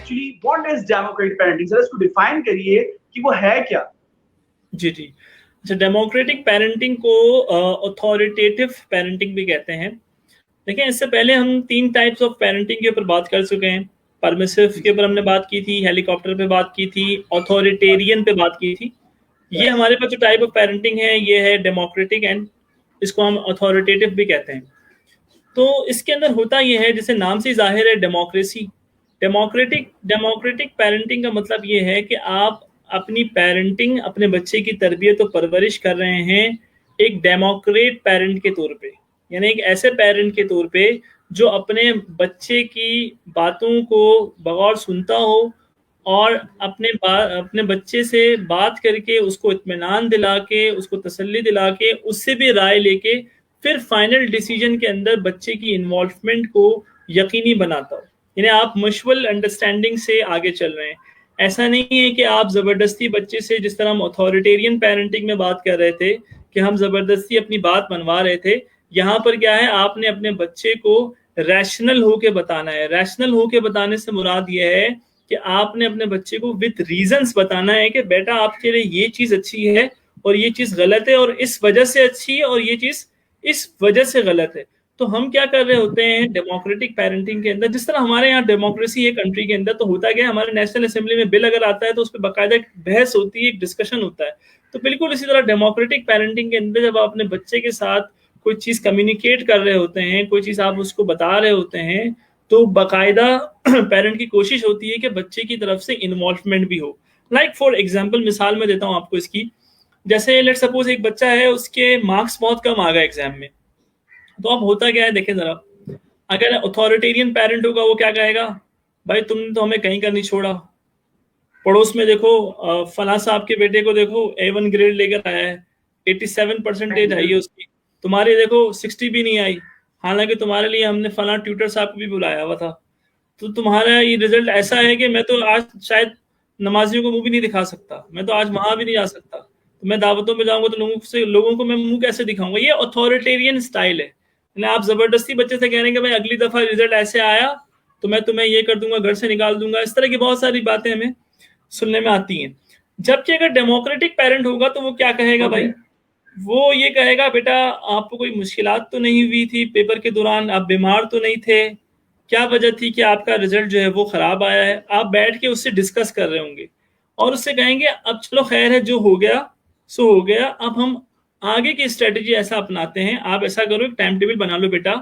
Actually what is democratic parenting? Sir इसको define करिए कि वो है क्या। जी जी, अच्छा, डेमोक्रेटिक पेरेंटिंग को अथॉरिटेटिव पेरेंटिंग भी कहते हैं। देखिए, इससे पहले हम 3 टाइप्स ऑफ पेरेंटिंग के ऊपर बात कर चुके हैं। परमिसिव के ऊपर हमने बात की थी, हेलीकॉप्टर पे बात की थी, अथॉरिटेरियन पे बात की थी। ये हमारे पास जो टाइप ऑफ पेरेंटिंग है ये है डेमोक्रेटिक, एंड इसको हम अथॉरिटेटिव भी कहते हैं। तो इसके अंदर होता ये है, जैसे नाम से जाहिर है, डेमोक्रेसी। डेमोक्रेटिक पेरेंटिंग का मतलब ये है कि आप अपनी पेरेंटिंग, अपने बच्चे की तरबियत और परवरिश कर रहे हैं एक डेमोक्रेट पेरेंट के तौर पे, यानी एक ऐसे पेरेंट के तौर पे जो अपने बच्चे की बातों को बगौर सुनता हो और अपने बच्चे से बात करके उसको इत्मीनान दिला के, उसको तसल्ली दिला के, उससे भी राय लेके फिर फाइनल डिसीजन के अंदर बच्चे की इन्वॉल्वमेंट को यकीनी बनाता हो। यानी आप म्यूचुअल अंडरस्टैंडिंग से आगे चल रहे हैं। ऐसा नहीं है कि आप जबरदस्ती बच्चे से, जिस तरह हम अथॉरिटेरियन पेरेंटिंग में बात कर रहे थे कि हम जबरदस्ती अपनी बात मनवा रहे थे, यहाँ पर क्या है, आपने अपने बच्चे को रैशनल होके बताना है। रैशनल होके बताने से मुराद यह है कि आपने अपने बच्चे को विद रीजंस बताना है कि बेटा आपके लिए ये चीज अच्छी है और ये चीज गलत है, और इस वजह से अच्छी है और ये चीज इस वजह से गलत है। तो हम क्या कर रहे होते हैं डेमोक्रेटिक पेरेंटिंग के अंदर, जिस तरह हमारे यहाँ डेमोक्रेसी है कंट्री के अंदर, तो होता क्या है, हमारे नेशनल असेंबली में बिल अगर आता है तो उस पर बाकायदा बहस होती है, एक डिस्कशन होता है। तो बिल्कुल इसी तरह डेमोक्रेटिक पेरेंटिंग के अंदर जब आप अपने बच्चे के साथ कोई चीज कम्युनिकेट कर रहे होते हैं, कोई चीज आप उसको बता रहे होते हैं, तो बाकायदा पेरेंट की कोशिश होती है कि बच्चे की तरफ से इन्वॉल्वमेंट भी हो। लाइक फॉर एग्जाम्पल, मिसाल में देता हूँ आपको इसकी। जैसे लेट सपोज एक बच्चा है, उसके मार्क्स बहुत कम आ गए एग्जाम में, तो अब होता क्या है, देखें जरा, अगर अथॉरिटेरियन पेरेंट होगा वो क्या कहेगा, भाई तुमने तो हमें कहीं का नहीं छोड़ा, पड़ोस में देखो फला साहब के बेटे को देखो A1 ग्रेड लेकर आया है, 87% आई है उसकी, तुम्हारी देखो 60 भी नहीं आई, हालांकि तुम्हारे लिए हमने फला ट्यूटर साहब को भी बुलाया हुआ था। तो तुम्हारा ये रिजल्ट ऐसा है कि मैं तो आज शायद नमाजियों को मुंह भी नहीं दिखा सकता, मैं तो आज वहां भी नहीं जा सकता, तो मैं दावतों में जाऊंगा तो लोगों को मैं मुंह कैसे दिखाऊंगा। ये अथॉरिटेरियन स्टाइल है। आप जबरदस्ती बच्चे से कह रहे हैं कि भाई अगली दफा रिजल्ट ऐसे आया तो मैं तुम्हें ये कर दूंगा, घर से निकाल दूंगा। इस तरह की बहुत सारी बातें हमें सुनने में आती हैं। जबकि अगर डेमोक्रेटिक पेरेंट होगा तो वो क्या कहेगा भाई, वो ये कहेगा बेटा आपको कोई मुश्किलात तो नहीं हुई थी पेपर के दौरान, आप बीमार तो नहीं थे, क्या वजह थी कि आपका रिजल्ट जो है वो खराब आया है। आप बैठ के उससे डिस्कस कर रहे होंगे और उससे कहेंगे अब चलो खैर है, जो हो गया सो हो गया, अब हम आगे की स्ट्रेटेजी ऐसा अपनाते हैं, आप ऐसा करो, एक टाइम टेबल बना लो बेटा,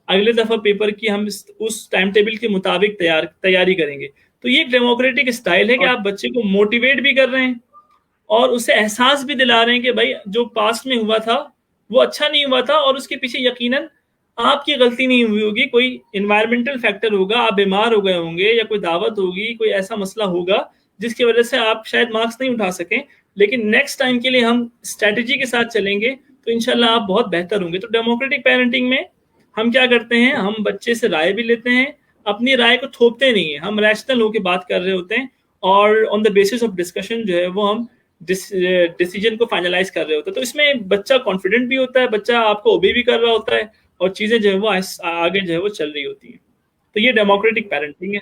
अगले दफा पेपर की हम उस टाइम टेबल के मुताबिक तैयारी करेंगे। तो ये डेमोक्रेटिक स्टाइल है कि आप बच्चे को मोटिवेट भी कर रहे हैं और उसे एहसास भी दिला रहे हैं कि भाई जो पास्ट में हुआ था वो अच्छा नहीं हुआ था, और उसके पीछे यकीनन आपकी गलती नहीं हुई होगी, कोई इन्वायरमेंटल फैक्टर होगा, आप बीमार हो गए होंगे या कोई दावत होगी, कोई ऐसा मसला होगा जिसकी वजह से आप शायद मार्क्स नहीं उठा सकें, लेकिन नेक्स्ट टाइम के लिए हम स्ट्रेटेजी के साथ चलेंगे तो इंशाल्लाह आप बहुत बेहतर होंगे। तो डेमोक्रेटिक पेरेंटिंग में हम क्या करते हैं, हम बच्चे से राय भी लेते हैं, अपनी राय को थोपते नहीं है, हम रैशनल होकर बात कर रहे होते हैं और on the basis of discussion जो है वो हम डिसीजन को फाइनलाइज कर रहे होते हैं। तो इसमें बच्चा कॉन्फिडेंट भी होता है, बच्चा आपको ओबे भी कर रहा होता है और चीजें जो है वो आगे जो है वो चल रही होती हैं। तो ये डेमोक्रेटिक पेरेंटिंग है।